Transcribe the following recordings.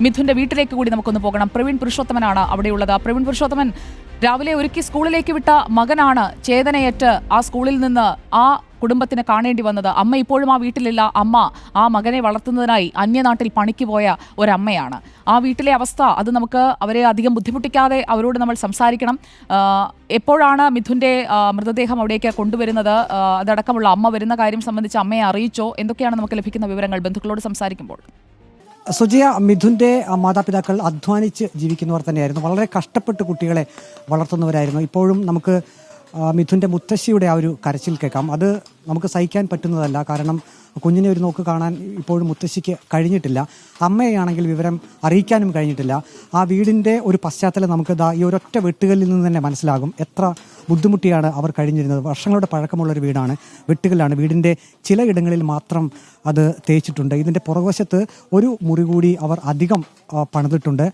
മിഥുന്റെ വീട്ടിലേക്ക് കൂടി നമുക്കൊന്ന് പോകണം. പ്രവീൺ പുരുഷോത്തമനാണ് അവിടെയുള്ളത്. പ്രവീൺ പുരുഷോത്തമൻ, രാവിലെ ഒരുക്കി സ്കൂളിലേക്ക് വിട്ട മകനാണ് ചേതനയേറ്റ് ആ സ്കൂളിൽ നിന്ന് ആ കുടുംബത്തിന് കാണേണ്ടി വന്നത്. അമ്മ ഇപ്പോഴും ആ വീട്ടിലില്ല. അമ്മ ആ മകനെ വളർത്തുന്നതിനായി അന്യനാട്ടിൽ പണിക്ക് പോയ ഒരമ്മയാണ്. ആ വീട്ടിലെ അവസ്ഥ അത് നമുക്ക് അവരെ അധികം ബുദ്ധിമുട്ടിക്കാതെ അവരോട് നമ്മൾ സംസാരിക്കണം. എപ്പോഴാണ് മിഥുന്റെ മൃതദേഹം അവിടേക്ക് കൊണ്ടുവരുന്നത്? അതടക്കമുള്ള അമ്മ വരുന്ന കാര്യം സംബന്ധിച്ച് അമ്മയെ അറിയിച്ചോ? എന്തൊക്കെയാണ് നമുക്ക് ലഭിക്കുന്ന വിവരങ്ങൾ ബന്ധുക്കളോട് സംസാരിക്കുമ്പോൾ? സുജയ, മിഥുന്റെ മാതാപിതാക്കൾ അധ്വാനിച്ച് ജീവിക്കുന്നവർ തന്നെയായിരുന്നു. വളരെ കഷ്ടപ്പെട്ട് കുട്ടികളെ വളർത്തുന്നവരായിരുന്നു. ഇപ്പോഴും നമുക്ക് മിഥുന്റെ മുത്തശ്ശിയുടെ ആ ഒരു കരച്ചിൽ കേൾക്കാം. അത് നമുക്ക് സഹിക്കാൻ പറ്റുന്നതല്ല. കാരണം കുഞ്ഞിനെ ഒരു നോക്ക് കാണാൻ ഇപ്പോഴും മുത്തശ്ശിക്ക് കഴിഞ്ഞിട്ടില്ല. അമ്മയാണെങ്കിൽ വിവരം അറിയിക്കാനും കഴിഞ്ഞിട്ടില്ല. ആ വീടിൻ്റെ ഒരു പശ്ചാത്തലം നമുക്ക് ഈ ഒരൊറ്റ വെട്ടുകല്ലിൽ നിന്ന് തന്നെ മനസ്സിലാകും എത്ര ബുദ്ധിമുട്ടിയാണ് അവർ കഴിഞ്ഞിരുന്നത്. വർഷങ്ങളുടെ പഴക്കമുള്ളൊരു വീടാണ്, വെട്ടുകല്ലാണ്. വീടിൻ്റെ ചിലയിടങ്ങളിൽ മാത്രം അത് തേച്ചിട്ടുണ്ട്. ഇതിൻ്റെ പുറകുവശത്ത് ഒരു മുറി കൂടി അവർ അധികം പണിതിട്ടുണ്ട്.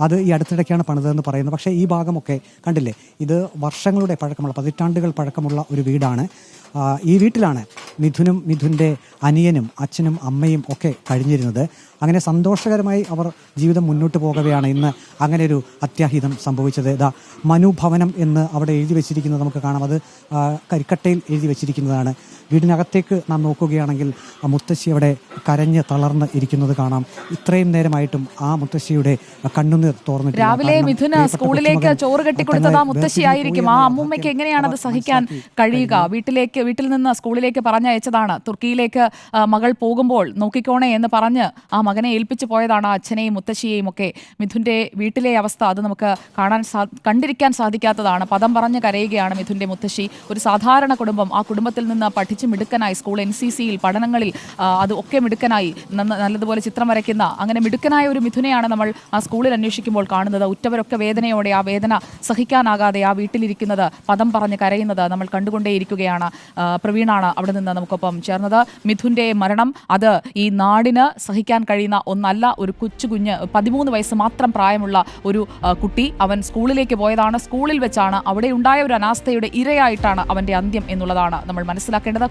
അത് ഈ അടുത്തിടയ്ക്കാണ് പണിതതെന്ന് പറയുന്നത്. പക്ഷേ ഈ ഭാഗമൊക്കെ കണ്ടില്ലേ, ഇത് വർഷങ്ങളുടെ പഴക്കമുള്ള, പതിറ്റാണ്ടുകൾ പഴക്കമുള്ള ഒരു വീടാണ്. ഈ വീട്ടിലാണ് മിഥുനും മിഥുൻ്റെ അനിയനും അച്ഛനും അമ്മയും ഒക്കെ കഴിഞ്ഞിരുന്നത്. അങ്ങനെ സന്തോഷകരമായി അവർ ജീവിതം മുന്നോട്ട് പോകവെയാണ് ഇന്ന് അങ്ങനെ ഒരു അത്യാഹിതം സംഭവിച്ചത്. മനുഭവനം എന്ന് അവിടെ എഴുതി വെച്ചിരിക്കുന്നത് നമുക്ക് കാണാം. അത് കരിക്കട്ടയിൽ എഴുതി വെച്ചിരിക്കുന്നതാണ്. വീടിനകത്തേക്ക് നാം നോക്കുകയാണെങ്കിൽ മുത്തശ്ശി അവിടെ കരഞ്ഞ് തളർന്ന് ഇരിക്കുന്നത് കാണാം. ഇത്രയും നേരമായിട്ടും ആ മുത്തശ്ശിയുടെ കണ്ണുനീർ തോർന്നിട്ടില്ല. രാവിലെ മിഥുന് സ്കൂളിലേക്ക് ചോറ് കെട്ടിക്കൊടുത്തത് ആ മുത്തശ്ശിയായിരിക്കും. ആ അമ്മൂമ്മയ്ക്ക് എങ്ങനെയാണ് അത് സഹിക്കാൻ കഴിയുക? വീട്ടിൽ നിന്ന് സ്കൂളിലേക്ക് പറഞ്ഞയച്ചതാണ്. തുർക്കിയിലേക്ക് മകൾ പോകുമ്പോൾ നോക്കിക്കോണേ എന്ന് പറഞ്ഞ് ആ മകനെ ഏൽപ്പിച്ചു പോയതാണ് അച്ഛനെയും മുത്തശ്ശിയെയും ഒക്കെ. മിഥുന്റെ വീട്ടിലെ അവസ്ഥ അത് നമുക്ക് കണ്ടിരിക്കാൻ സാധിക്കാത്തതാണ്. പദം പറഞ്ഞ് കരയുകയാണ് മിഥുന്റെ മുത്തശ്ശി. ഒരു സാധാരണ കുടുംബം, ആ കുടുംബത്തിൽ നിന്ന് പഠിച്ച് മിടുക്കനായി സ്കൂൾ NCCയിൽ പഠനങ്ങളിൽ അത് ഒക്കെ മിടുക്കനായി നല്ലതുപോലെ ചിത്രം വരയ്ക്കുന്ന അങ്ങനെ മിടുക്കനായ ഒരു മിഥുനെയാണ് നമ്മൾ ആ സ്കൂളിൽ അന്വേഷിക്കുമ്പോൾ കാണുന്നത്. ഉറ്റവരൊക്കെ വേദനയോടെ, ആ വേദന സഹിക്കാനാകാതെ ആ വീട്ടിലിരിക്കുന്നത്, പദം പറഞ്ഞ് കരയുന്നത് നമ്മൾ കണ്ടുകൊണ്ടേയിരിക്കുകയാണ്. പ്രവീണാണ് അവിടെ നിന്ന് നമുക്കൊപ്പം ചേർന്നത്. മിഥുന്റെ മരണം അത് ഈ നാടിന് സഹിക്കാൻ കഴിയുന്ന ഒന്നല്ല. ഒരു കുഞ്ഞ് 13 വയസ്സ് മാത്രം പ്രായമുള്ള ഒരു കുട്ടി, അവൻ സ്കൂളിലേക്ക് പോയതാണ്. സ്കൂളിൽ വെച്ചാണ് അവിടെ ഉണ്ടായ ഒരു അനാസ്ഥയുടെ ഇരയായിട്ടാണ് അവന്റെ അന്ത്യം എന്നുള്ളതാണ് നമ്മൾ മനസ്സിലാക്കേണ്ടത്.